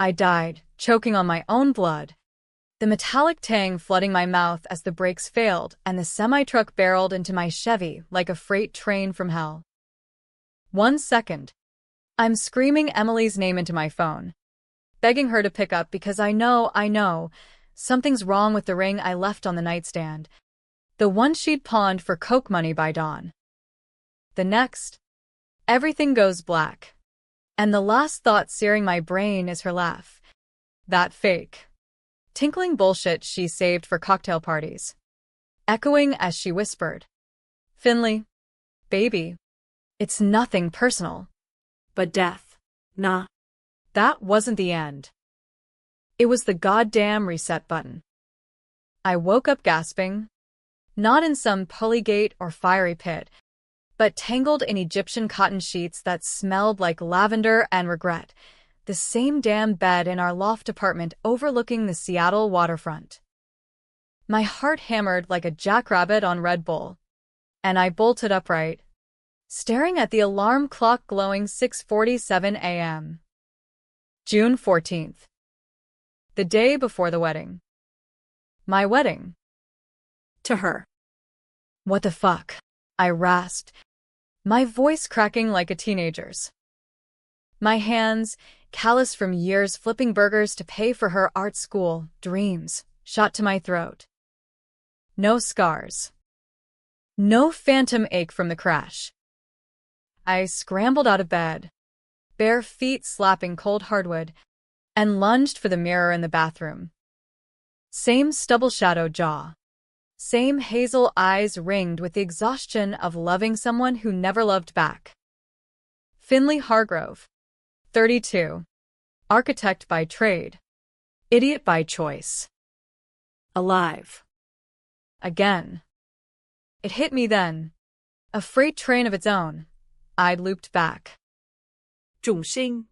I died, choking on my own blood. The metallic tang flooding my mouth as the brakes failed and the semi-truck barreled into my Chevy like a freight train from hell. 1 second. I'm screaming Emily's name into my phone, begging her to pick up because I know, something's wrong with the ring I left on the nightstand. The one she'd pawned for coke money by dawn. The next, everything goes black. And the last thought searing my brain is her laugh. That fake, tinkling bullshit she saved for cocktail parties. Echoing as she whispered, "Finley, baby, it's nothing personal. But death, nah." That wasn't the end. It was the goddamn reset button. I woke up gasping, not in some polygate or fiery pit, but tangled in Egyptian cotton sheets that smelled like lavender and regret, the same damn bed in our loft apartment overlooking the Seattle waterfront. My heart hammered like a jackrabbit on Red Bull, and I bolted upright, staring at the alarm clock glowing 6:47 a.m. June 14th. The day before the wedding. My wedding. To her. What the fuck? I rasped, my voice cracking like a teenager's. My hands, callous from years flipping burgers to pay for her art school dreams, shot to my throat. No scars. No phantom ache from the crash. I scrambled out of bed, bare feet slapping cold hardwood, and lunged for the mirror in the bathroom. Same stubble-shadowed jaw. Same hazel eyes ringed with the exhaustion of loving someone who never loved back. Finley Hargrove, 32. Architect by trade. Idiot by choice. Alive. Again. It hit me then. A freight train of its own. I'd looped back. 重sinh.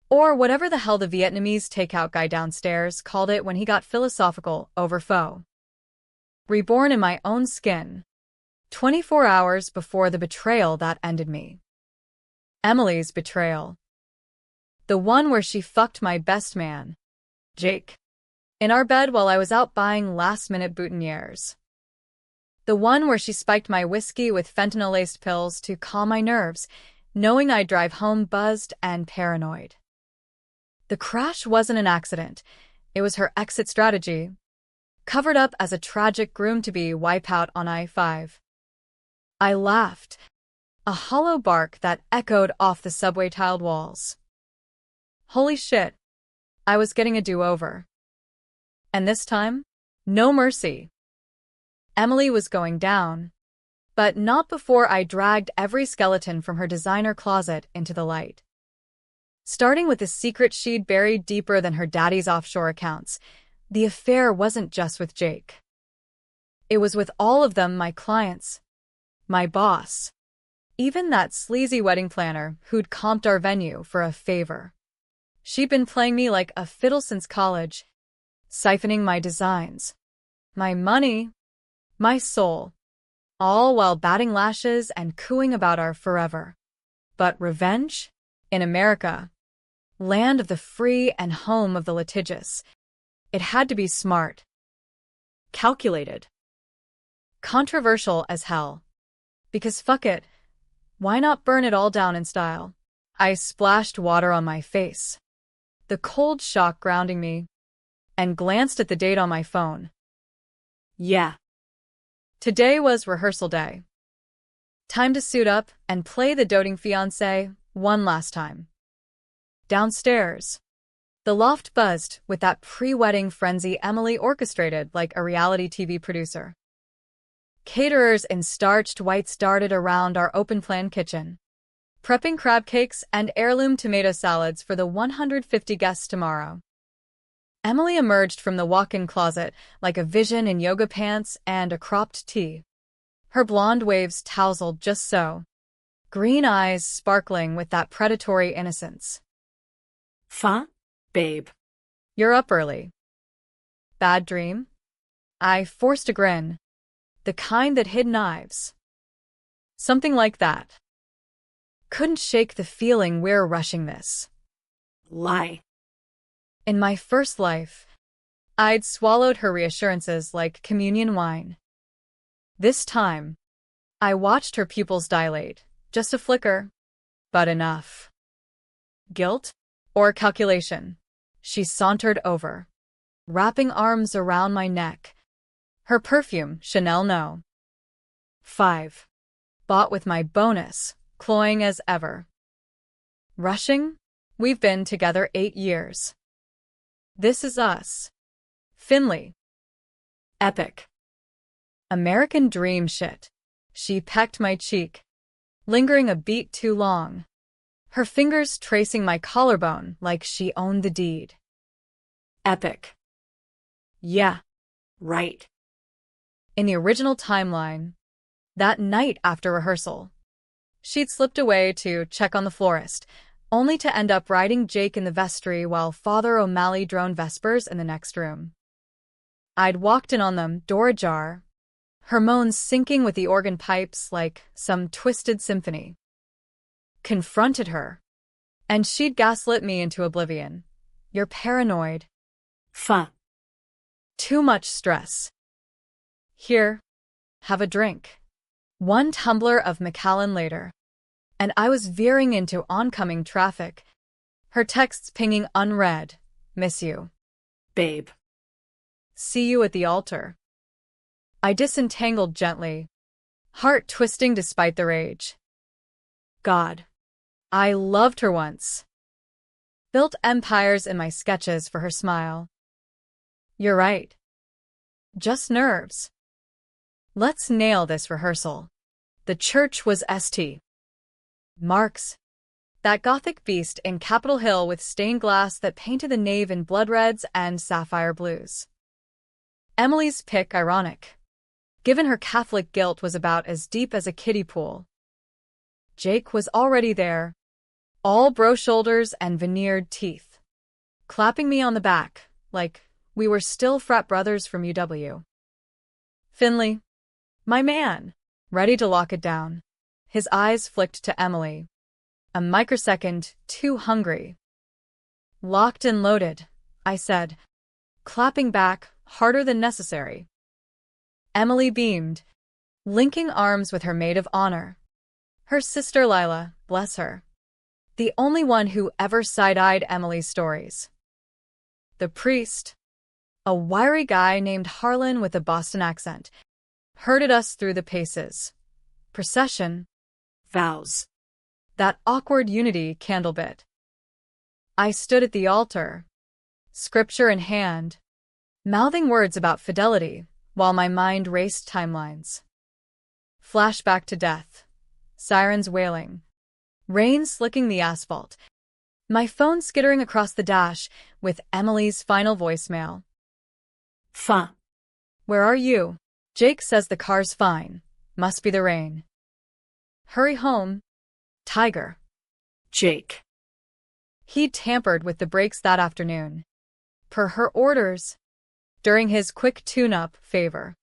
Or whatever the hell the Vietnamese takeout guy downstairs called it when he got philosophical over pho. Reborn in my own skin. 24 hours before the betrayal that ended me. Emily's betrayal. The one where she fucked my best man, Jake, in our bed while I was out buying last-minute boutonnieres. The one where she spiked my whiskey with fentanyl-laced pills to calm my nerves, knowing I'd drive home buzzed and paranoid. The crash wasn't an accident. It was her exit strategy, covered up as a tragic groom-to-be wipeout on I-5. I laughed, a hollow bark that echoed off the subway tiled walls. Holy shit, I was getting a do-over. And this time, no mercy. Emily was going down, but not before I dragged every skeleton from her designer closet into the light. Starting with the secret she'd buried deeper than her daddy's offshore accounts, the affair wasn't just with Jake. It was with all of them, my clients, my boss, even that sleazy wedding planner who'd comped our venue for a favor. She'd been playing me like a fiddle since college, siphoning my designs, my money, my soul, all while batting lashes and cooing about our forever. But revenge? In America, land of the free and home of the litigious, it had to be smart, calculated, controversial as hell. Because fuck it, why not burn it all down in style? I splashed water on my face, the cold shock grounding me, and glanced at the date on my phone. Yeah. Today was rehearsal day. Time to suit up and play the doting fiancé one last time. Downstairs, the loft buzzed with that pre-wedding frenzy Emily orchestrated like a reality TV producer. Caterers in starched whites darted around our open-plan kitchen, prepping crab cakes and heirloom tomato salads for the 150 guests tomorrow. Emily emerged from the walk-in closet like a vision in yoga pants and a cropped tee. Her blonde waves tousled just so, green eyes sparkling with that predatory innocence. Fa, babe. You're up early. Bad dream? I forced a grin, the kind that hid knives. Something like that. Couldn't shake the feeling we're rushing this. Lie. In my first life, I'd swallowed her reassurances like communion wine. This time, I watched her pupils dilate, just a flicker, but enough. Guilt? Or calculation? She sauntered over, wrapping arms around my neck. Her perfume, Chanel No. 5. Bought with my bonus, cloying as ever. Rushing? We've been together 8 years. This is us. Finley. Epic. American dream shit. She pecked my cheek, lingering a beat too long, her fingers tracing my collarbone like she owned the deed. Epic. Yeah, right. In the original timeline, that night after rehearsal, she'd slipped away to check on the florist, only to end up riding Jake in the vestry while Father O'Malley droned vespers in the next room. I'd walked in on them, door ajar, her moans syncing with the organ pipes like some twisted symphony. Confronted her, and she'd gaslit me into oblivion. You're paranoid. Too much stress. Here, have a drink. 1 tumbler of Macallan later, and I was veering into oncoming traffic, her texts pinging unread. Miss you. Babe. See you at the altar. I disentangled gently, heart twisting despite the rage. God, I loved her once. Built empires in my sketches for her smile. You're right. Just nerves. Let's nail this rehearsal. The church was St. Mark's. That Gothic beast in Capitol Hill with stained glass that painted the nave in blood reds and sapphire blues. Emily's pick ironic, given her Catholic guilt was about as deep as a kiddie pool. Jake was already there, all bro shoulders and veneered teeth, clapping me on the back like we were still frat brothers from UW. Finley, my man, ready to lock it down. His eyes flicked to Emily. A microsecond, too hungry. Locked and loaded, I said, clapping back harder than necessary. Emily beamed, linking arms with her maid of honor. Her sister Lila, bless her. The only one who ever side-eyed Emily's stories. The priest, a wiry guy named Harlan with a Boston accent, herded us through the paces. Procession. Vows. That awkward unity candle bit. I stood at the altar, scripture in hand, mouthing words about fidelity while my mind raced timelines. Flashback to death. Sirens wailing. Rain slicking the asphalt. My phone skittering across the dash with Emily's final voicemail. Where are you? Jake says the car's fine. Must be the rain. Hurry home. Tiger. Jake. He'd tampered with the brakes that afternoon, per her orders, during his quick tune-up favor.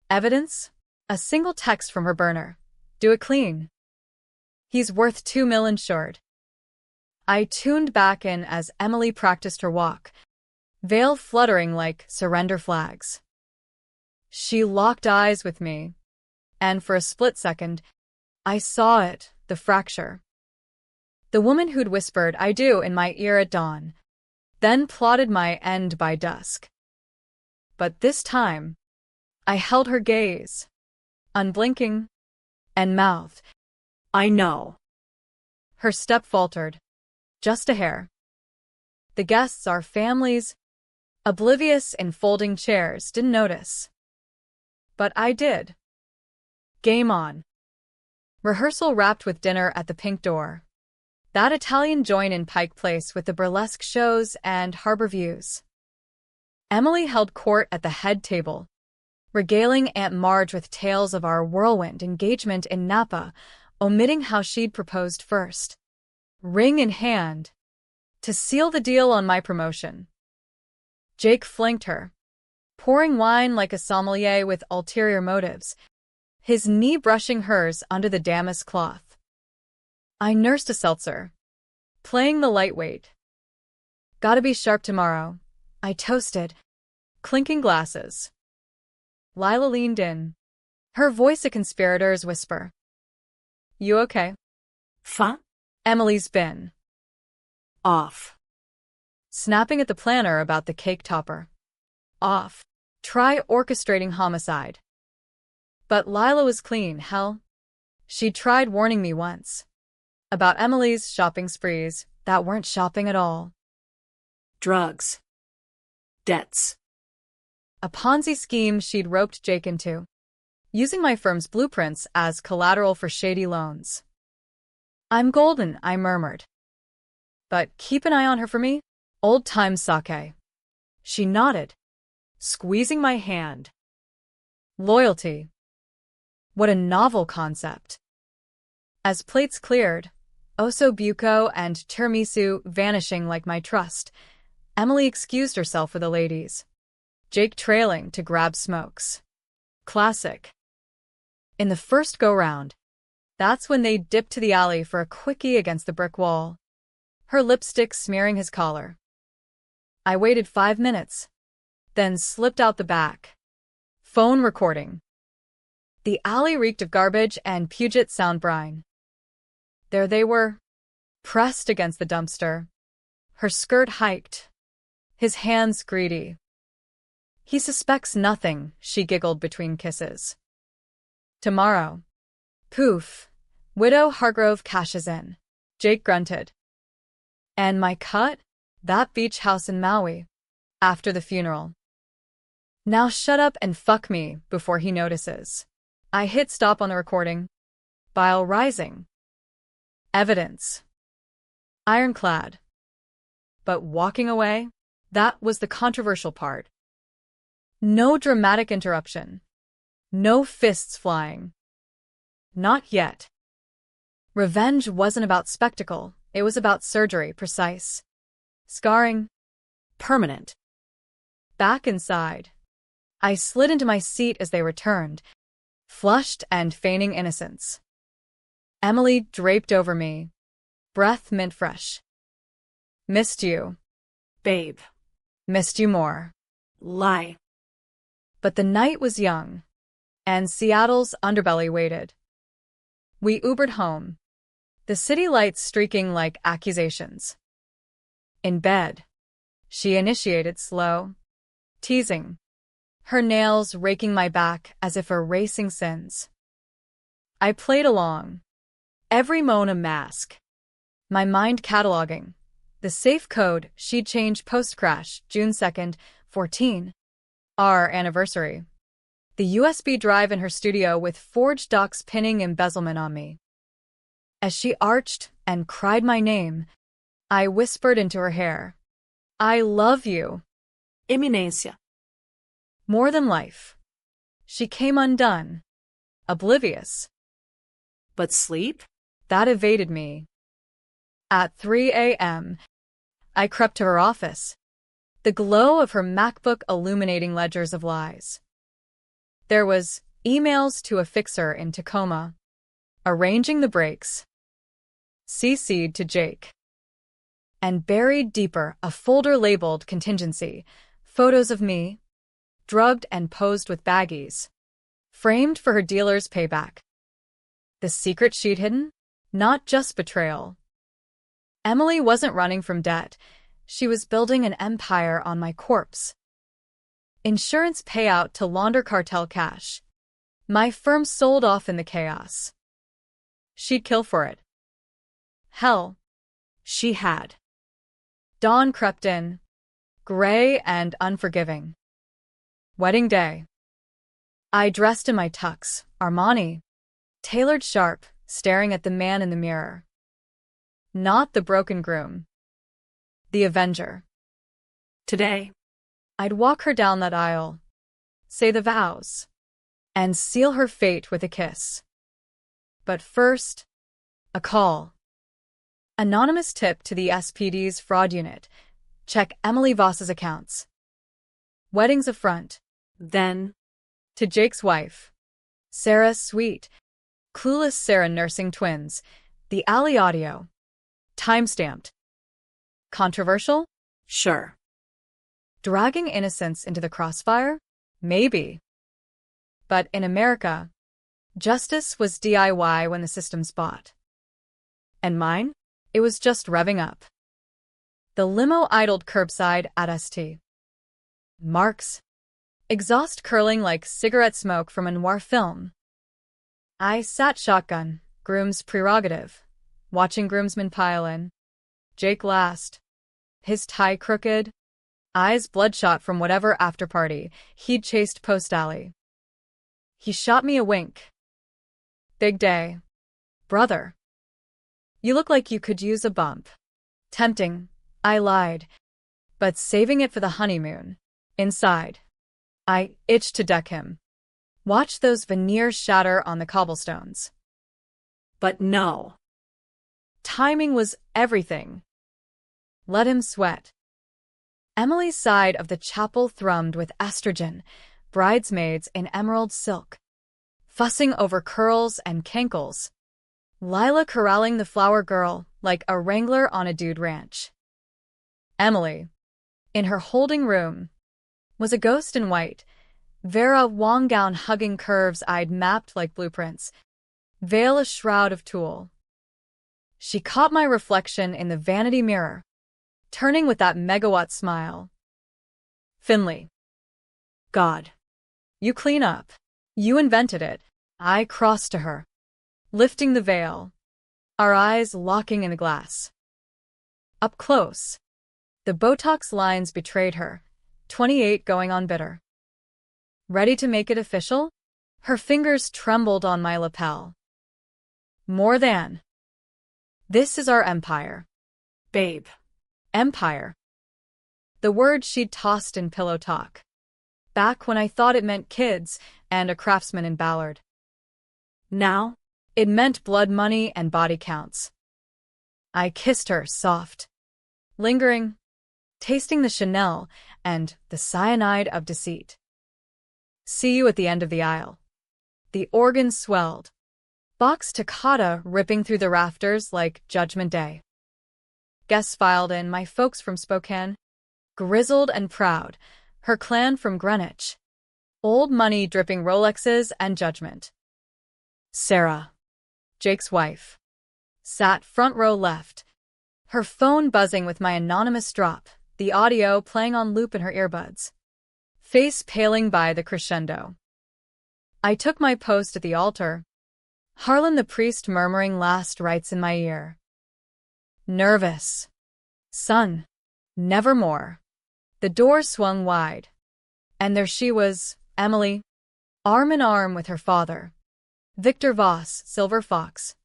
Evidence? A single text from her burner. Do it clean. He's worth $2 million short. I tuned back in as Emily practiced her walk, veil fluttering like surrender flags. She locked eyes with me, and for a split second, I saw it, the fracture. The woman who'd whispered "I do" in my ear at dawn, then plotted my end by dusk. But this time, I held her gaze, unblinking, and mouthed, I know. Her step faltered, just a hair. The guests, our families, oblivious in folding chairs, didn't notice. But I did. Game on. Rehearsal wrapped with dinner at the Pink Door. That Italian joint in Pike Place with the burlesque shows and harbor views. Emily held court at the head table, regaling Aunt Marge with tales of our whirlwind engagement in Napa, omitting how she'd proposed first, ring in hand, to seal the deal on my promotion. Jake flanked her, pouring wine like a sommelier with ulterior motives, his knee brushing hers under the damask cloth. I nursed a seltzer, playing the lightweight. Gotta be sharp tomorrow. I toasted. Clinking glasses. Lila leaned in, her voice a conspirator's whisper. You okay? Fa? Emily's been Off. snapping at the planner about the cake topper. Off. Try orchestrating homicide. But Lila was clean, hell. She'd tried warning me once. About Emily's shopping sprees that weren't shopping at all. Drugs. Debts. A Ponzi scheme she'd roped Jake into, using my firm's blueprints as collateral for shady loans. I'm golden, I murmured. But keep an eye on her for me. Old-time sake. She nodded, squeezing my hand. Loyalty. What a novel concept. As plates cleared, osso buco and tiramisu vanishing like my trust, Emily excused herself for the ladies. Jake trailing to grab smokes. Classic. In the first go-round, that's when they dipped to the alley for a quickie against the brick wall, her lipstick smearing his collar. I waited 5 minutes, then slipped out the back. Phone recording. The alley reeked of garbage and Puget Sound brine. There they were, pressed against the dumpster, her skirt hiked, his hands greedy. He suspects nothing, she giggled between kisses. Tomorrow. Poof. Widow Hargrove cashes in. Jake grunted. And my cut? That beach house in Maui. After the funeral. Now shut up and fuck me before he notices. I hit stop on the recording. Bile rising. Evidence. Ironclad. But walking away? That was the controversial part. No dramatic interruption. No fists flying. Not yet. Revenge wasn't about spectacle, it was about surgery, precise. Scarring. Permanent. Back inside. I slid into my seat as they returned, flushed and feigning innocence. Emily draped over me, breath mint fresh. Missed you. Babe. Missed you more. Lie. But the night was young, and Seattle's underbelly waited. We Ubered home, the city lights streaking like accusations. In bed, she initiated slow, teasing, her nails raking my back as if erasing sins. I played along, every moan a mask, my mind cataloging, the safe code she'd changed post-crash, June 2nd, 14. Our anniversary. The USB drive in her studio with forged docs pinning embezzlement on me. As she arched and cried my name, I whispered into her hair. I love you. Eminência. More than life. She came undone, oblivious. But sleep? That evaded me. At 3 a.m., I crept to her office, the glow of her MacBook illuminating ledgers of lies. There was emails to a fixer in Tacoma, arranging the brakes, CC'd to Jake. And buried deeper, a folder labeled contingency, photos of me, drugged and posed with baggies, framed for her dealer's payback. The secret she'd hidden? Not just betrayal. Emily wasn't running from debt. She was building an empire on my corpse. Insurance payout to launder cartel cash. My firm sold off in the chaos. She'd kill for it. Hell, she had. Dawn crept in, gray and unforgiving. Wedding day. I dressed in my tux, Armani, tailored sharp, staring at the man in the mirror. Not the broken groom. The avenger. Today. I'd walk her down that aisle, say the vows, and seal her fate with a kiss. But first, a call. Anonymous tip to the SPD's fraud unit. Check Emily Voss's accounts. Weddings affront. Then. To Jake's wife. Sarah Sweet. Clueless Sarah nursing twins. The alley audio. Timestamped. Controversial? Sure. Dragging innocence into the crossfire? Maybe. But in America, justice was DIY when the system's bought. And mine? It was just revving up. The limo idled curbside at St. Mark's, exhaust curling like cigarette smoke from a noir film. I sat shotgun, groom's prerogative, watching groomsmen pile in. Jake last, his tie crooked, eyes bloodshot from whatever after-party he'd chased post-alley. He shot me a wink. Big day. Brother. You look like you could use a bump. Tempting, I lied, but saving it for the honeymoon. Inside, I itched to deck him. Watch those veneers shatter on the cobblestones. But no. Timing was everything. Let him sweat. Emily's side of the chapel thrummed with estrogen, bridesmaids in emerald silk, fussing over curls and cankles. Lila corralling the flower girl like a wrangler on a dude ranch. Emily, in her holding room, was a ghost in white, Vera Wong gown hugging curves I'd mapped like blueprints, veil a shroud of tulle. She caught my reflection in the vanity mirror, turning with that megawatt smile. Finley. God. You clean up. You invented it. I crossed to her, lifting the veil, our eyes locking in the glass. Up close, the Botox lines betrayed her, 28 going on bitter. Ready to make it official? Her fingers trembled on my lapel. More than. This is our empire. Babe. Empire. The word she'd tossed in pillow talk. Back when I thought it meant kids and a craftsman in Ballard. Now, it meant blood money and body counts. I kissed her soft, lingering, tasting the Chanel and the cyanide of deceit. See you at the end of the aisle. The organ swelled, Bach's toccata ripping through the rafters like Judgment Day. Guests filed in, my folks from Spokane, grizzled and proud, her clan from Greenwich, old money dripping Rolexes and judgment. Sarah, Jake's wife, sat front row left, her phone buzzing with my anonymous drop, the audio playing on loop in her earbuds, face paling by the crescendo. I took my post at the altar, Harlan the priest murmuring last rites in my ear. Nervous. Son. Nevermore. The door swung wide, and there she was, Emily, arm in arm with her father, Victor Voss, Silver Fox,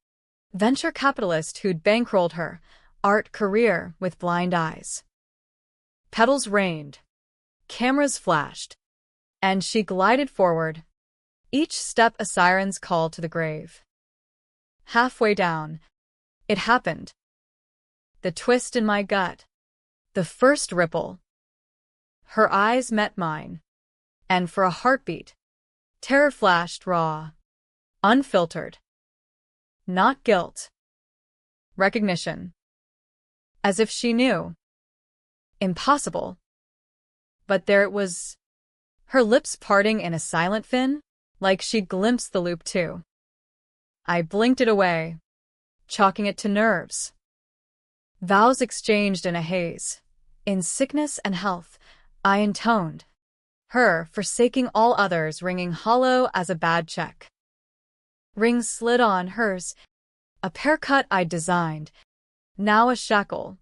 venture capitalist who'd bankrolled her art career with blind eyes. Petals rained, cameras flashed, and she glided forward, each step a siren's call to the grave. Halfway down, it happened. The twist in my gut, the first ripple. Her eyes met mine, and for a heartbeat, terror flashed raw, unfiltered. Not guilt. Recognition. As if she knew. Impossible. But there it was, her lips parting in a silent fin, like she'd glimpsed the loop too. I blinked it away, chalking it to nerves. Vows exchanged in a haze. In sickness and health, I intoned. Her forsaking all others ringing hollow as a bad check. Rings slid on hers, a pear cut I'd designed, now a shackle.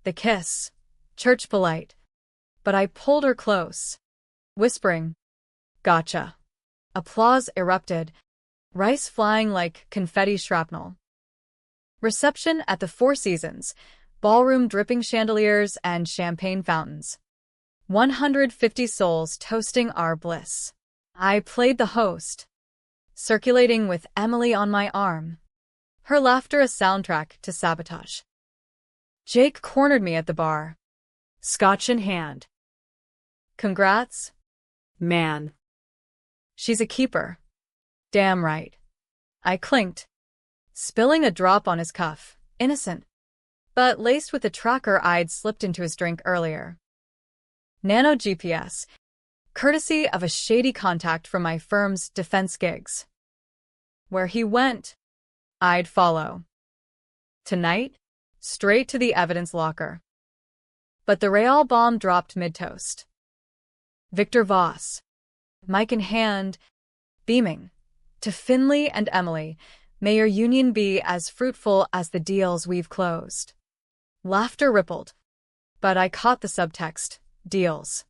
The kiss, church polite, but I pulled her close, whispering, gotcha. Applause erupted, rice flying like confetti shrapnel. Reception at the Four Seasons, ballroom dripping chandeliers and champagne fountains. 150 souls toasting our bliss. I played the host, circulating with Emily on my arm, her laughter a soundtrack to sabotage. Jake cornered me at the bar, scotch in hand. Congrats? Man. She's a keeper. Damn right. I clinked, spilling a drop on his cuff, innocent, but laced with a tracker I'd slipped into his drink earlier. Nano GPS, courtesy of a shady contact from my firm's defense gigs. Where he went, I'd follow. Tonight, straight to the evidence locker. But the Real bomb dropped mid-toast. Victor Voss, mic in hand, beaming. To Finley and Emily, may your union be as fruitful as the deals we've closed. Laughter rippled, but I caught the subtext, deals.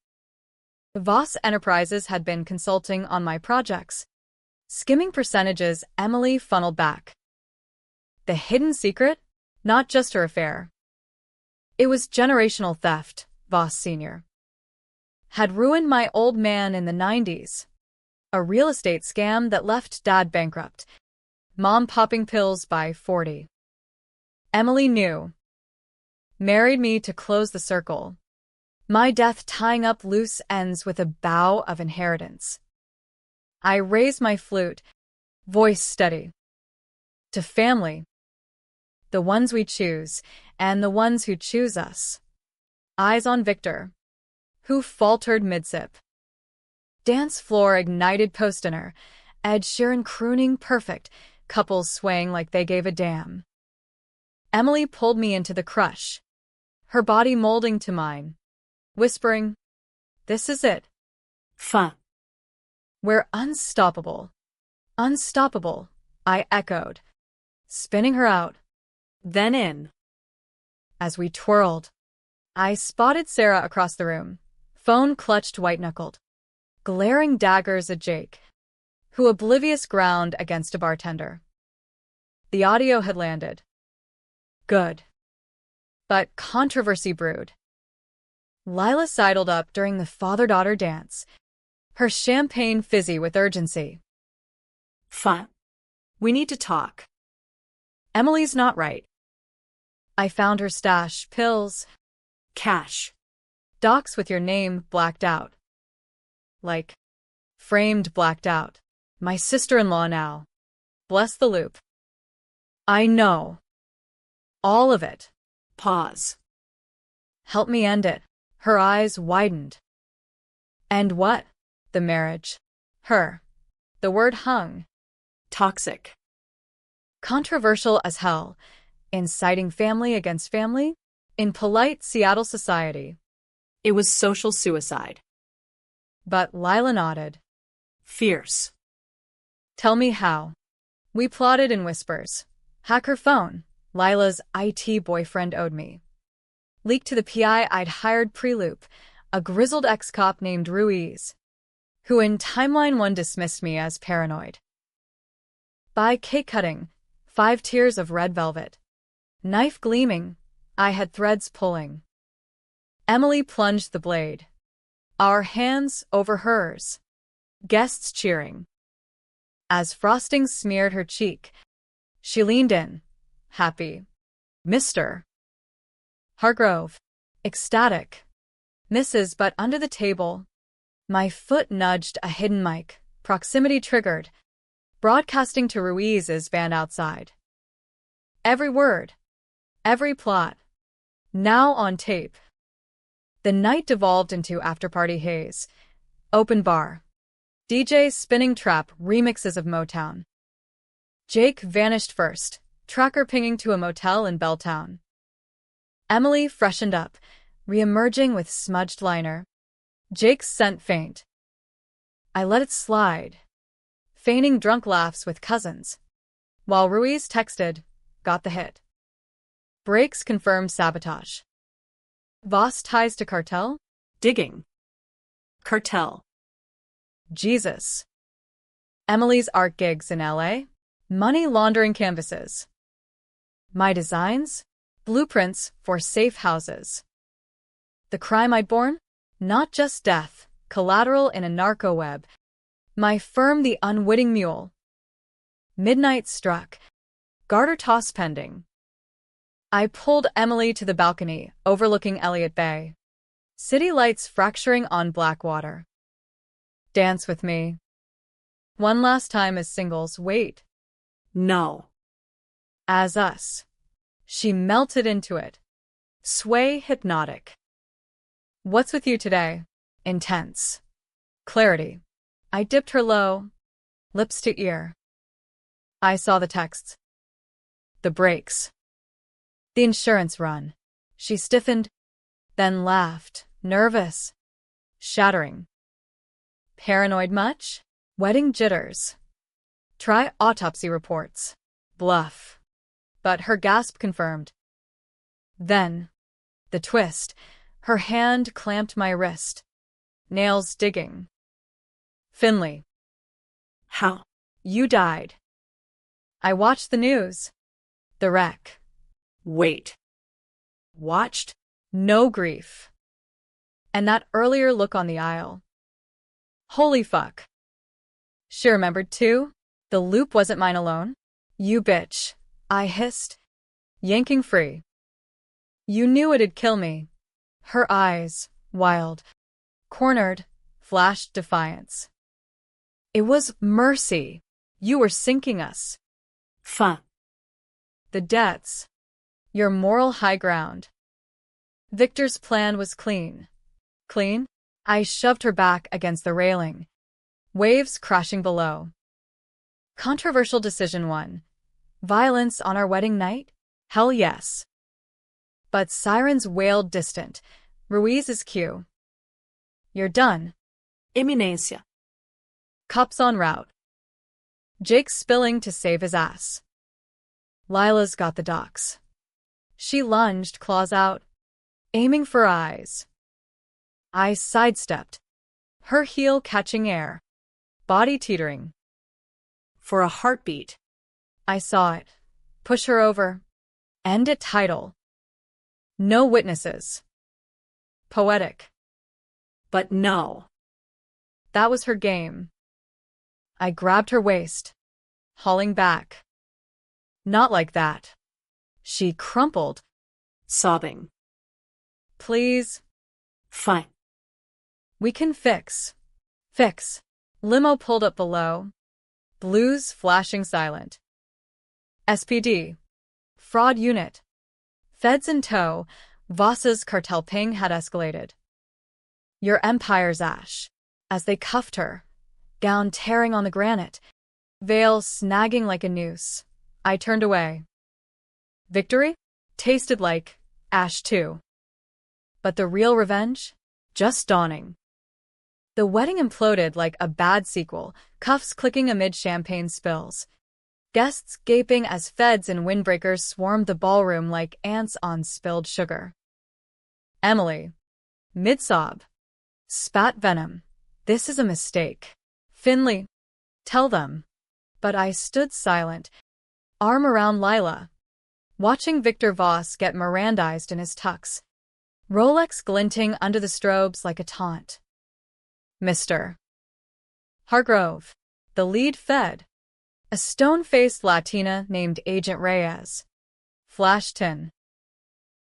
Voss Enterprises had been consulting on my projects. Skimming percentages, Emily funneled back. The hidden secret? Not just her affair. It was generational theft, Voss Sr. Had ruined my old man in the 90s. A real estate scam that left Dad bankrupt. Mom popping pills by 40. Emily knew. Married me to close the circle. My death tying up loose ends with a bow of inheritance. I raised my flute, voice steady. To family. The ones we choose, and the ones who choose us. Eyes on Victor, who faltered mid-sip. Dance floor ignited post-dinner, Ed Sheeran crooning perfect, couples swaying like they gave a damn. Emily pulled me into the crush, her body molding to mine, whispering, "This is it. Fun. We're unstoppable." Unstoppable, I echoed, spinning her out. Then in. As we twirled, I spotted Sarah across the room, phone clutched white-knuckled, glaring daggers at Jake, who oblivious ground against a bartender. The audio had landed. Good. But controversy brewed. Lila sidled up during the father-daughter dance, her champagne fizzy with urgency. Fun. We need to talk. Emily's not right. I found her stash, pills, Cash. docs with your name blacked out. Like, framed blacked out. My sister-in-law now. Bless the loop. I know. All of it. Pause. Help me end it. Her eyes widened. And what? The marriage. Her. The word hung. Toxic. Controversial as hell. Inciting family against family? In polite Seattle society. It was social suicide. But Lila nodded. Fierce. Tell me how. We plotted in whispers. Hack her phone. Lila's IT boyfriend owed me. Leaked to the PI I'd hired pre-loop, a grizzled ex-cop named Ruiz, who in Timeline 1 dismissed me as paranoid. By cake cutting, 5 tiers of red velvet. Knife gleaming, I had threads pulling. Emily plunged the blade. Our hands over hers. Guests cheering. As frosting smeared her cheek, she leaned in, happy. Mr. Hargrove, ecstatic. Mrs. But under the table, my foot nudged a hidden mic, proximity triggered, broadcasting to Ruiz's band outside. Every word, every plot, now on tape. The night devolved into after-party haze, open bar, DJ spinning trap remixes of Motown. Jake vanished first, tracker pinging to a motel in Belltown. Emily freshened up, re-emerging with smudged liner. Jake's scent faint. I let it slide, feigning drunk laughs with cousins, while Ruiz texted, got the hit. Breaks confirmed sabotage. Voss ties to cartel? Digging. Cartel. Jesus. Emily's art gigs in LA? Money laundering canvases. My designs? Blueprints for safe houses. The crime I'd borne? Not just death, collateral in a narco web. My firm the unwitting mule. Midnight struck. Garter toss pending. I pulled Emily to the balcony, overlooking Elliott Bay. City lights fracturing on black water. Dance with me. One last time as singles, wait. No. As us. She melted into it. Sway hypnotic. What's with you today? Intense. Clarity. I dipped her low, lips to ear. I saw the texts. The brakes. The insurance run. She stiffened, then laughed, nervous, shattering. Paranoid much? Wedding jitters. Try autopsy reports. Bluff. But her gasp confirmed. Then, the twist. Her hand clamped my wrist. Nails digging. Finley. How? You died. I watched the news. The wreck. Wait. Watched? No grief. And that earlier look on the aisle. Holy fuck. She remembered too. The loop wasn't mine alone. You bitch. I hissed, yanking free. You knew it'd kill me. Her eyes, wild, cornered, flashed defiance. It was mercy. You were sinking us. Fun. The debts. Your moral high ground. Victor's plan was clean. Clean? I shoved her back against the railing. Waves crashing below. Controversial decision 1. Violence on our wedding night? Hell yes. But sirens wailed distant. Ruiz's cue. You're done. Eminência. Cops en route. Jake's spilling to save his ass. Lila's got the docs. She lunged, claws out, aiming for eyes. I sidestepped, her heel catching air, body teetering. For a heartbeat. I saw it. Push her over. End it title. No witnesses. Poetic. But no. That was her game. I grabbed her waist, hauling back. Not like that. She crumpled, sobbing. Please. Fine. We can fix. Fix. Limo pulled up below. Blues flashing silent. SPD. Fraud unit. Feds in tow. Voss's cartel ping had escalated. Your empire's ash. As they cuffed her. Gown tearing on the granite. Veil snagging like a noose. I turned away. Victory? Tasted like ash too. But the real revenge? Just dawning. The wedding imploded like a bad sequel, cuffs clicking amid champagne spills. Guests gaping as feds and windbreakers swarmed the ballroom like ants on spilled sugar. Emily. Mid-sob. Spat venom. This is a mistake. Finley. Tell them. But I stood silent, arm around Lila, watching Victor Voss get Mirandized in his tux. Rolex glinting under the strobes like a taunt. Mr. Hargrove, the lead fed, a stone-faced Latina named Agent Reyes, flashed in.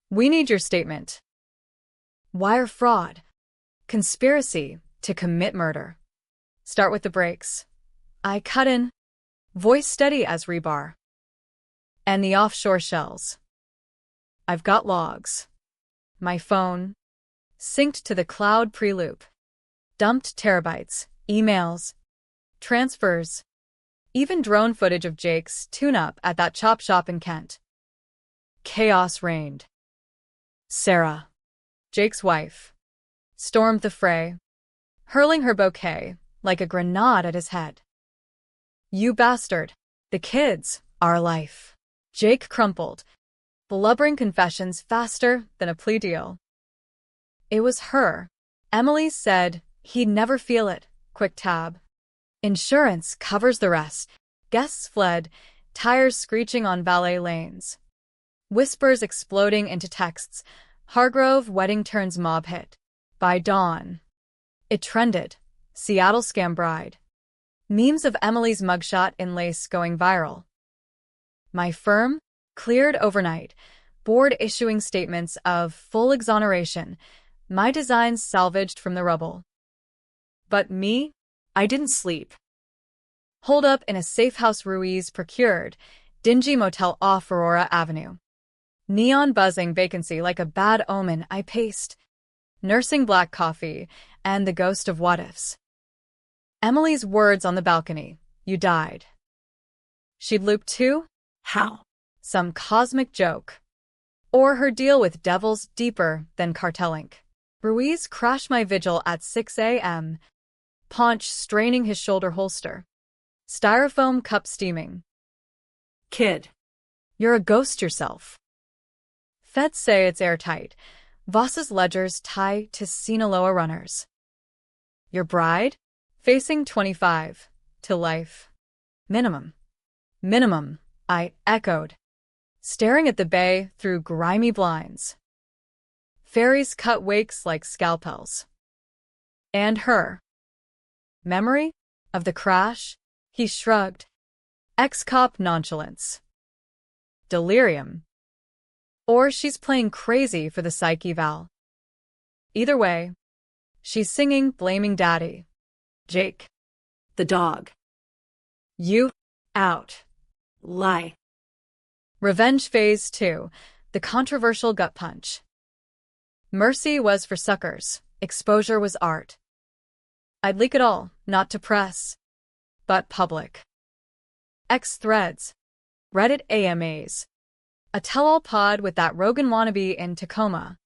We need your statement. Wire fraud. Conspiracy to commit murder. Start with the breaks. I cut in, voice steady as rebar. And the offshore shells. I've got logs. My phone, synced to the cloud pre-loop. Dumped terabytes, emails, transfers, even drone footage of Jake's tune-up at that chop shop in Kent. Chaos reigned. Sarah, Jake's wife, stormed the fray, hurling her bouquet like a grenade at his head. You bastard. The kids, our life. Jake crumpled, blubbering confessions faster than a plea deal. It was her. Emily said he'd never feel it. Quick tab. Insurance covers the rest. Guests fled, tires screeching on valet lanes. Whispers exploding into texts. Hargrove wedding turns mob hit. By dawn. It trended. Seattle scam bride. Memes of Emily's mugshot in lace going viral. My firm? Cleared overnight. Board issuing statements of full exoneration. My designs salvaged from the rubble. But me? I didn't sleep. Holed up in a safe house Ruiz procured, dingy motel off Aurora Avenue. Neon buzzing vacancy like a bad omen, I paced. Nursing black coffee and the ghost of what-ifs. Emily's words on the balcony. You died. She'd loop too? How? Some cosmic joke. Or her deal with devils deeper than Cartelink. Ruiz crashed my vigil at 6 a.m., Paunch straining his shoulder holster. Styrofoam cup steaming. Kid. You're a ghost yourself. Feds say it's airtight. Voss's ledgers tie to Sinaloa runners. Your bride? Facing 25. To life. Minimum. Minimum, I echoed, staring at the bay through grimy blinds. Fairies cut wakes like scalpels. And her. Memory? Of the crash? He shrugged. Ex-cop nonchalance. Delirium. Or she's playing crazy for the psych eval. Either way, she's singing blaming daddy. Jake. The dog. You. Out. Lie. Revenge Phase 2. The controversial gut punch. Mercy was for suckers. Exposure was art. I'd leak it all, not to press, but public. X threads. Reddit AMAs. A tell-all pod with that Rogan wannabe in Tacoma.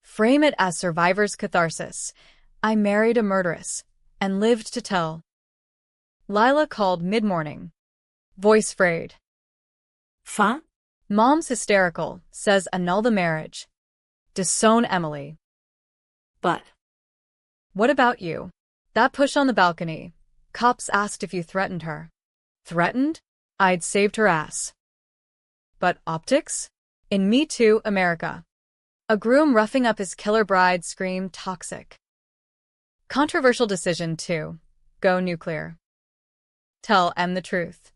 Frame it as survivor's catharsis. I married a murderess and lived to tell. Lila called mid-morning. Voice frayed. Fa? Mom's hysterical, says annul the marriage. Disown Emily. But. What about you? That push on the balcony. Cops asked if you threatened her. Threatened? I'd saved her ass. But optics? In Me Too, America. A groom roughing up his killer bride screamed toxic. Controversial decision 2. Go nuclear. Tell Em the truth.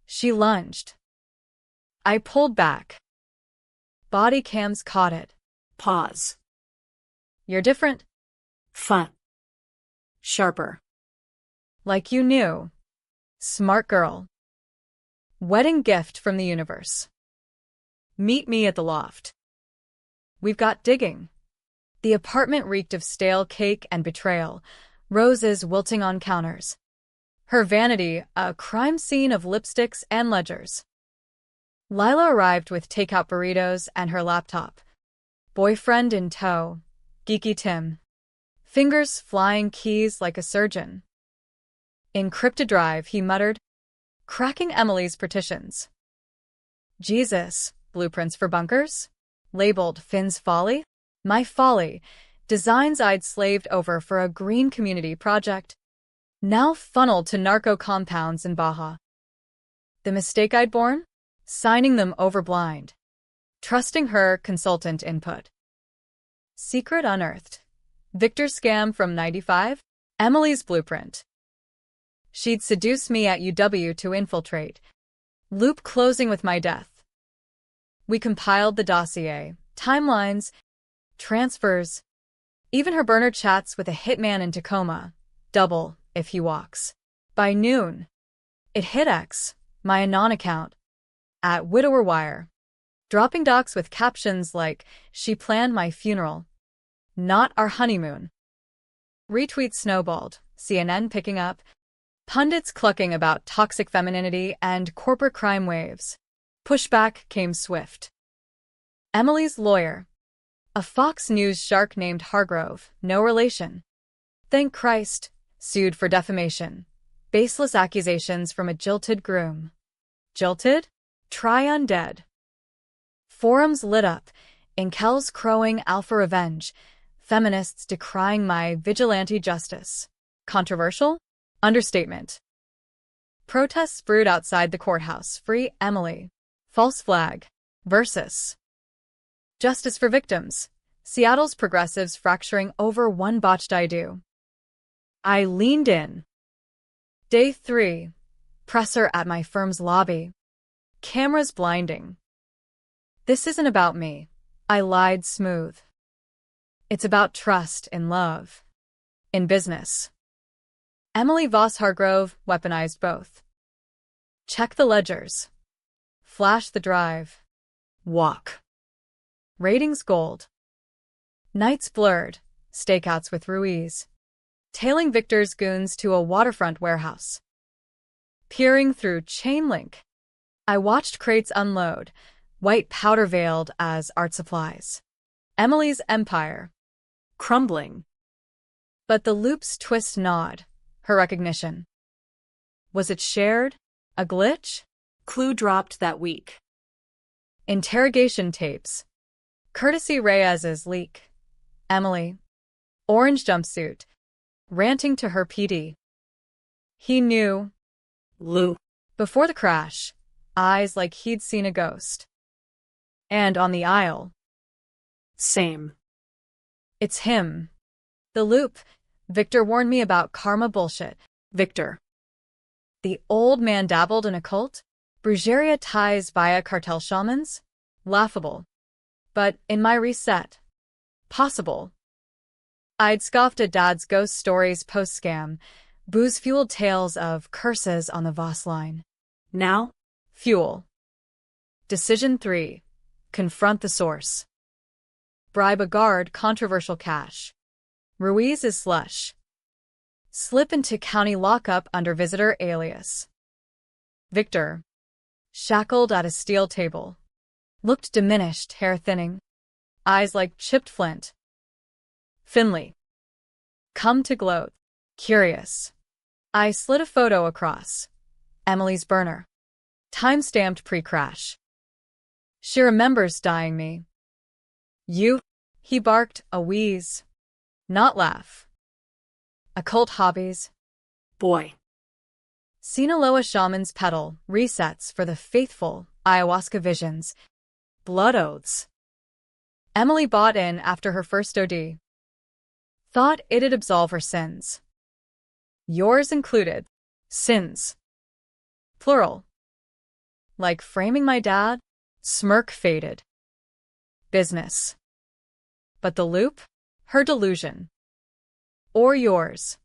She lunged. I pulled back. Body cams caught it. Pause. You're different. Fa. Sharper. Like you knew. Smart girl. Wedding gift from the universe. Meet me at the loft. We've got digging. The apartment reeked of stale cake and betrayal, roses wilting on counters. Her vanity, a crime scene of lipsticks and ledgers. Lila arrived with takeout burritos and her laptop. Boyfriend in tow. Geeky Tim. Fingers flying keys like a surgeon. Encrypted drive, he muttered, cracking Emily's partitions. Jesus, blueprints for bunkers? Labeled Finn's Folly? My folly. Designs I'd slaved over for a green community project. Now funneled to narco compounds in Baja. The mistake I'd borne? Signing them over blind. Trusting her consultant input. Secret unearthed. Victor's scam from 95? Emily's blueprint. She'd seduce me at UW to infiltrate. Loop closing with my death. We compiled the dossier, timelines, transfers, even her burner chats with a hitman in Tacoma. Double if he walks. By noon, it hit X, my Anon account, at Widower Wire, dropping docs with captions like, she planned my funeral, not our honeymoon. Retweets snowballed, CNN picking up, pundits clucking about toxic femininity and corporate crime waves. Pushback came swift. Emily's lawyer, a Fox News shark named Hargrove, no relation. Thank Christ, sued for defamation. Baseless accusations from a jilted groom. Jilted? Try undead. Forums lit up, incels crowing alpha revenge, feminists decrying my vigilante justice. Controversial? Understatement. Protests brewed outside the courthouse. Free Emily. False flag. Versus. Justice for victims. Seattle's progressives fracturing over one botched I do. I leaned in. Day 3. Presser at my firm's lobby. Cameras blinding. This isn't about me. I lied smooth. It's about trust in love. In business. Emily Voss Hargrove weaponized both. Check the ledgers. Flash the drive. Walk. Ratings gold. Nights blurred. Stakeouts with Ruiz. Tailing Victor's goons to a waterfront warehouse. Peering through chain link. I watched crates unload, white powder veiled as art supplies. Emily's empire. Crumbling. But the loop's twist gnawed. Her recognition. Was it shared? A glitch? Clue dropped that week. Interrogation tapes. Courtesy Reyes's leak. Emily. Orange jumpsuit. Ranting to her PD. He knew. Lou. Before the crash. Eyes like he'd seen a ghost. And on the aisle. Same. It's him. The loop. Victor warned me about karma bullshit. Victor. The old man dabbled in a cult? Brujeria ties via cartel shamans? Laughable. But in my reset. Possible. I'd scoffed at Dad's ghost stories post-scam, booze-fueled tales of curses on the Voss line. Now? Fuel. Decision 3. Confront the source. Bribe a guard, controversial cash. Ruiz is slush. Slip into county lockup under visitor alias. Victor. Shackled at a steel table. Looked diminished, hair thinning. Eyes like chipped flint. Finley. Come to gloat. Curious. I slid a photo across. Emily's burner. Time-stamped pre-crash. She remembers dying me. You? He barked, a wheeze. Not laugh. Occult hobbies. Boy. Sinaloa shaman's pedal, resets for the faithful, ayahuasca visions. Blood oaths. Emily bought in after her first OD. Thought it'd absolve her sins. Yours included. Sins. Plural. Like framing my dad? Smirk faded. Business. But the loop? Her delusion. Or yours.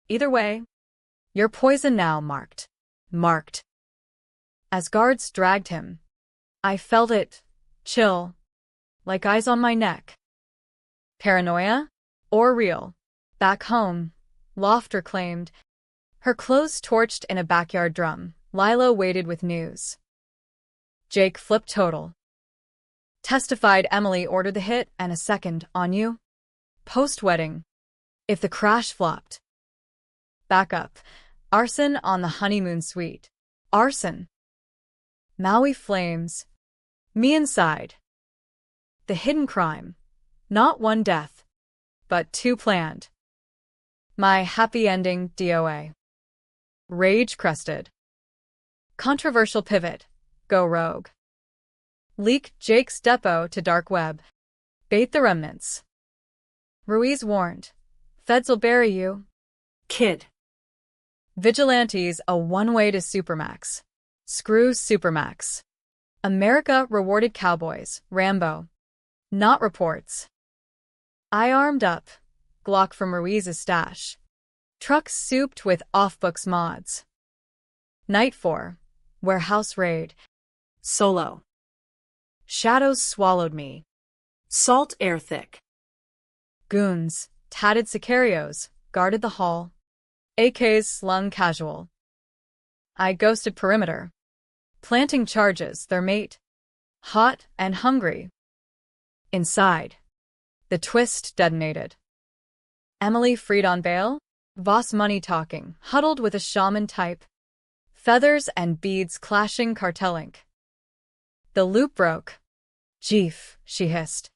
Either way, you're poison now, marked. Marked. As guards dragged him, I felt it, chill, like eyes on my neck. Paranoia? Or real? Back home, Lofter claimed. Her clothes torched in a backyard drum, Lilo waited with news. Jake flipped total. Testified Emily ordered the hit and a second on you. Post-wedding. If the crash flopped. Backup. Arson on the honeymoon suite. Arson. Maui flames. Me inside. The hidden crime. Not one death, but 2 planned. My happy ending, DOA. Rage crested. Controversial pivot. Go rogue. Leak Jake's depot to dark web. Bait the remnants. Ruiz warned. Feds'll bury you. Kid. Vigilantes a one-way to Supermax. Screw Supermax. America rewarded cowboys. Rambo. Not reports. I armed up. Glock from Ruiz's stash. Trucks souped with off-books mods. Night 4. Warehouse raid. Solo. Shadows swallowed me. Salt air thick. Goons, tatted sicarios, guarded the hall. AKs slung casual. I ghosted perimeter. Planting charges, their mate. Hot and hungry. Inside. The twist detonated. Emily freed on bail. Voss money talking, huddled with a shaman type. Feathers and beads clashing cartel ink. The loop broke. Jeef, she hissed.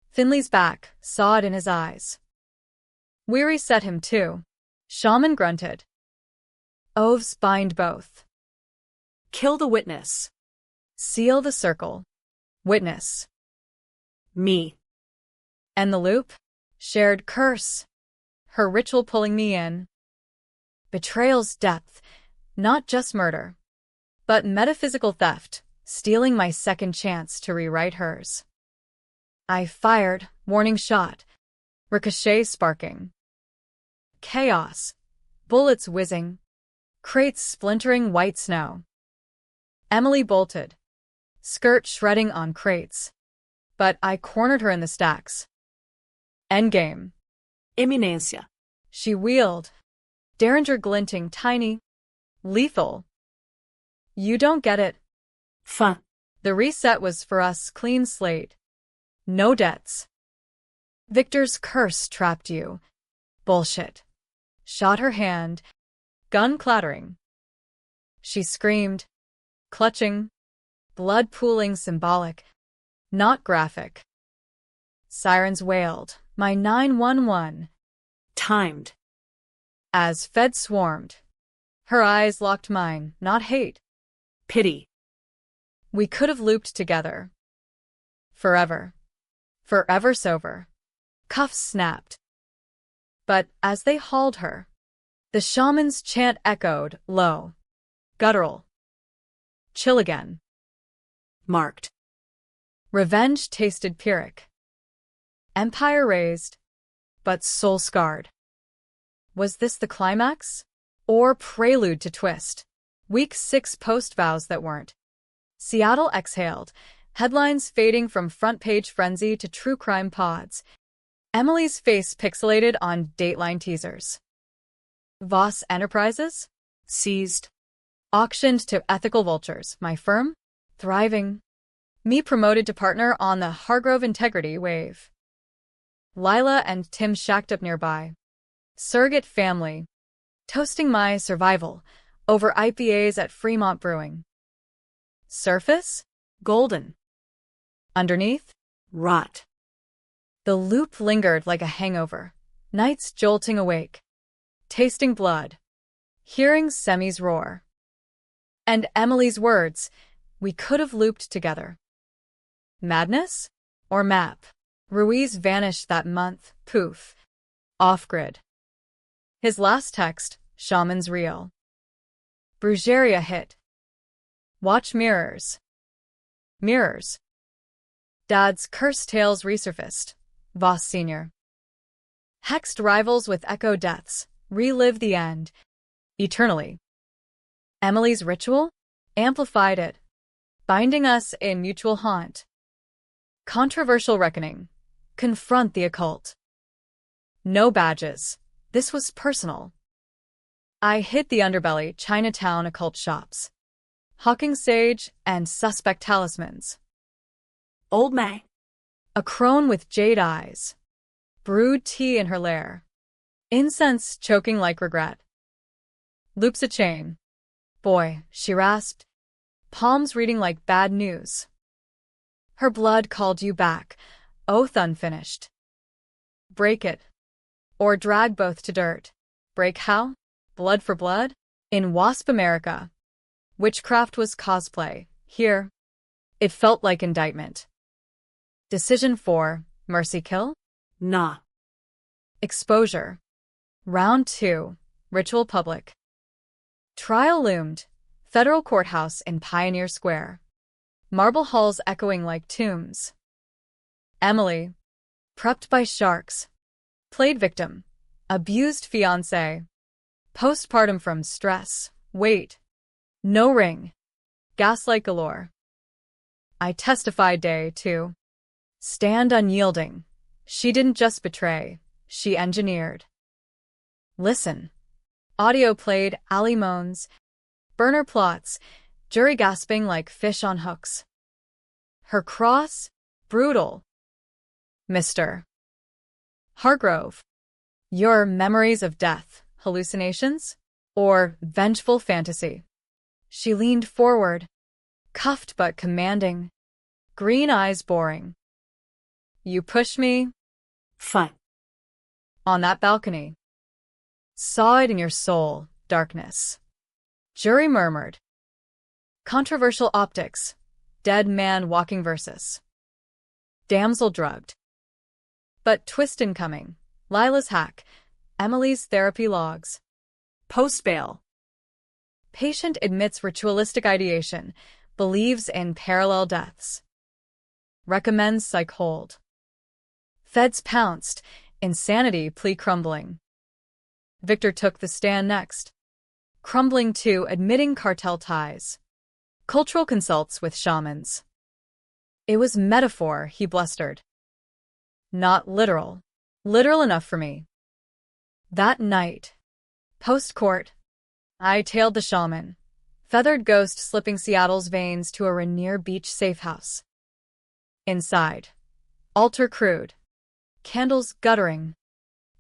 Finley's back, saw it in his eyes. Weary set him too. Shaman grunted. Oaths bind both. Kill the witness. Seal the circle. Witness. Me. And the loop? Shared curse. Her ritual pulling me in. Betrayal's depth, not just murder, but metaphysical theft, stealing my second chance to rewrite hers. I fired, warning shot. Ricochet sparking. Chaos. Bullets whizzing. Crates splintering white snow. Emily bolted. skirt shredding on crates. But I cornered her in the stacks. Endgame. Eminência. She wheeled, derringer glinting tiny, lethal. You don't get it. Fã. The reset was for us clean slate. No debts. Victor's curse trapped you. Bullshit. Shot her hand, gun clattering. She screamed, clutching, blood pooling symbolic, not graphic. Sirens wailed, my 911. Timed. As Fed swarmed. Her eyes locked mine, not hate. Pity. We could have looped together. Forever. Forever sober. Cuffs snapped. But as they hauled her, the shaman's chant echoed, low, guttural. Chill again. Marked. Revenge tasted Pyrrhic. Empire raised, but soul-scarred. Was this the climax? Or prelude to twist? Week 6 post-vows that weren't. Seattle exhaled, headlines fading from front-page frenzy to true crime pods. Emily's face pixelated on Dateline teasers. Voss Enterprises? Seized. Auctioned to ethical vultures. My firm? Thriving. Me promoted to partner on the Hargrove Integrity wave. Lila and Tim shacked up nearby. Surrogate family. Toasting my survival over IPAs at Fremont Brewing. Surface? Golden. Underneath? Rot. The loop lingered like a hangover, nights jolting awake, tasting blood, hearing Semi's roar. And Emily's words, we could have looped together. Madness? Or map? Ruiz vanished that month, poof. Off-grid. His last text, shaman's reel. Brujeria hit. Watch mirrors. Mirrors. Dad's cursed tales resurfaced. Voss Sr. Hexed rivals with echo deaths, relive the end. Eternally. Emily's ritual? Amplified it. Binding us in mutual haunt. Controversial reckoning. Confront the occult. No badges. This was personal. I hit the underbelly Chinatown occult shops. Hawking sage and suspect talismans. Old May. A crone with jade eyes. Brewed tea in her lair. Incense choking like regret. Loops a chain. Boy, she rasped. Palms reading like bad news. Her blood called you back, oath unfinished. Break it. Or drag both to dirt. Break how? Blood for blood? In WASP America. Witchcraft was cosplay. Here, it felt like indictment. Decision 4, mercy kill? Nah. Exposure. Round 2, ritual public. Trial loomed. Federal courthouse in Pioneer Square. Marble halls echoing like tombs. Emily, prepped by sharks. Played victim. Abused fiancé. Postpartum from stress. Wait. No ring. Gaslight galore. I testified day 2. Stand unyielding. She didn't just betray. She engineered. Listen. Audio played, alley moans. Burner plots. Jury gasping like fish on hooks. Her cross? Brutal. Mr. Hargrove. Your memories of death, hallucinations? Or vengeful fantasy? She leaned forward, cuffed but commanding, green eyes boring. You push me? Fã. On that balcony. Saw it in your soul, darkness. Jury murmured. Controversial optics. Dead man walking versus. Damsel drugged. But twist incoming. Lila's hack. Emily's therapy logs. Post-bail. Patient admits ritualistic ideation. Believes in parallel deaths. Recommends psych hold. Feds pounced. Insanity plea crumbling. Victor took the stand next. Crumbling to admitting cartel ties. Cultural consults with shamans. It was metaphor, he blustered. Not literal. Literal enough for me. That night, post-court, I tailed the shaman, feathered ghost slipping Seattle's veins to a Rainier Beach safe house. Inside, altar crude, candles guttering,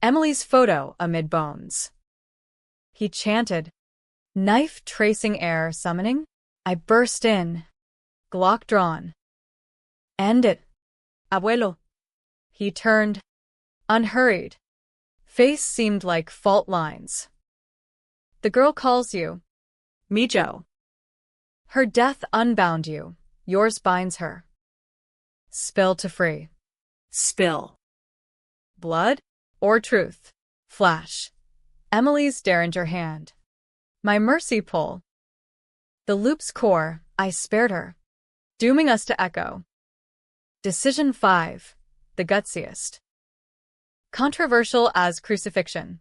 Emily's photo amid bones. He chanted, knife tracing air summoning. I burst in, Glock drawn. End it, abuelo. He turned, unhurried. Face seemed like fault lines. The girl calls you. Mijo. Her death unbound you. Yours binds her. Spill to free. Spill. Blood or truth? Flash. Emily's derringer hand. My mercy pull. The loop's core, I spared her, dooming us to echo. Decision 5, the gutsiest. Controversial as crucifixion.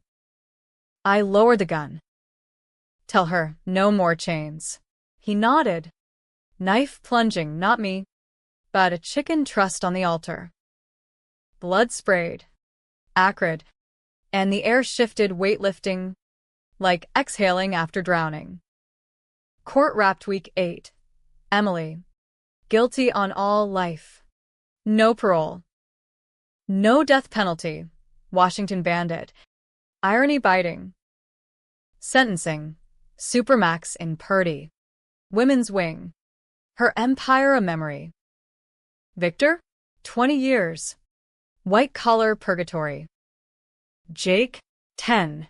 I lower the gun. Tell her, no more chains. He nodded. Knife plunging, not me, but a chicken trussed on the altar. Blood sprayed. Acrid. And the air shifted, weightlifting, like exhaling after drowning. Court wrapped week 8. Emily. Guilty on all life. No parole. No death penalty. Washington bandit. Irony biting. Sentencing. Supermax in Purdy. Women's wing. Her empire a memory. Victor? 20 years. White collar purgatory. Jake? 10.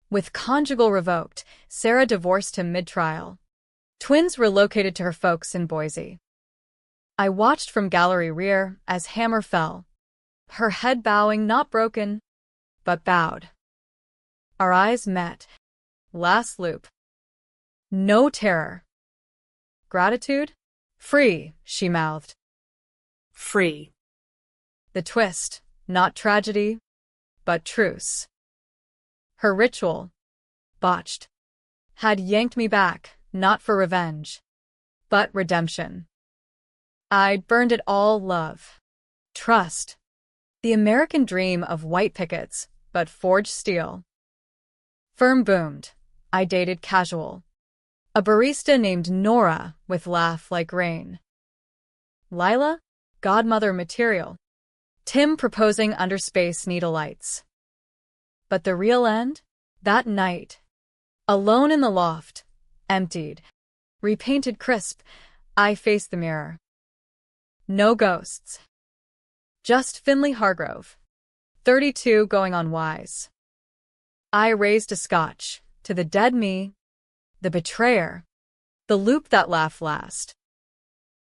With conjugal revoked, Sarah divorced him mid-trial. Twins relocated to her folks in Boise. I watched from gallery rear as Hammer fell. Her head bowing, not broken, but bowed. Our eyes met. Last loop. No terror. Gratitude? Free, she mouthed. Free. The twist, not tragedy, but truce. Her ritual, botched, had yanked me back, not for revenge, but redemption. I'd burned it all, love. Trust. The American dream of white pickets, but forged steel. Firm boomed. I dated casual. A barista named Nora with laugh like rain. Lila? Godmother material. Tim proposing under Space Needle lights. But the real end? That night. Alone in the loft. Emptied. Repainted crisp. I faced the mirror. No ghosts. Just Finley Hargrove. 32 going on wise. I raised a scotch. To the dead me. The betrayer. The loop that laughed last.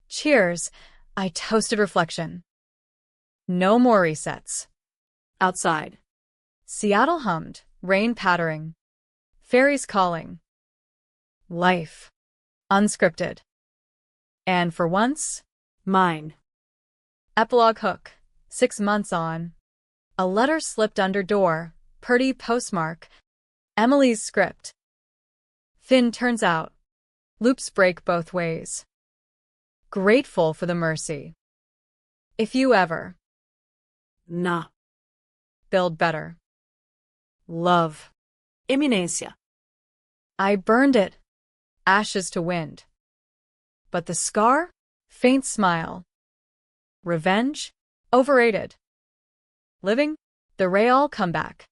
Cheers. I toasted reflection. No more resets. Outside. Seattle hummed, rain pattering. Fairies calling. Life. Unscripted. And for once, Mine. epilogue hook. 6 months on. A letter slipped under door. Purdy postmark. Emily's script. Finn turns out. Loops break both ways. Grateful for the mercy. If you ever Nah. build better. Love. Eminencia. I burned it. Ashes to wind. But the scar? Faint smile. Revenge? Overrated. Living? The Real comeback.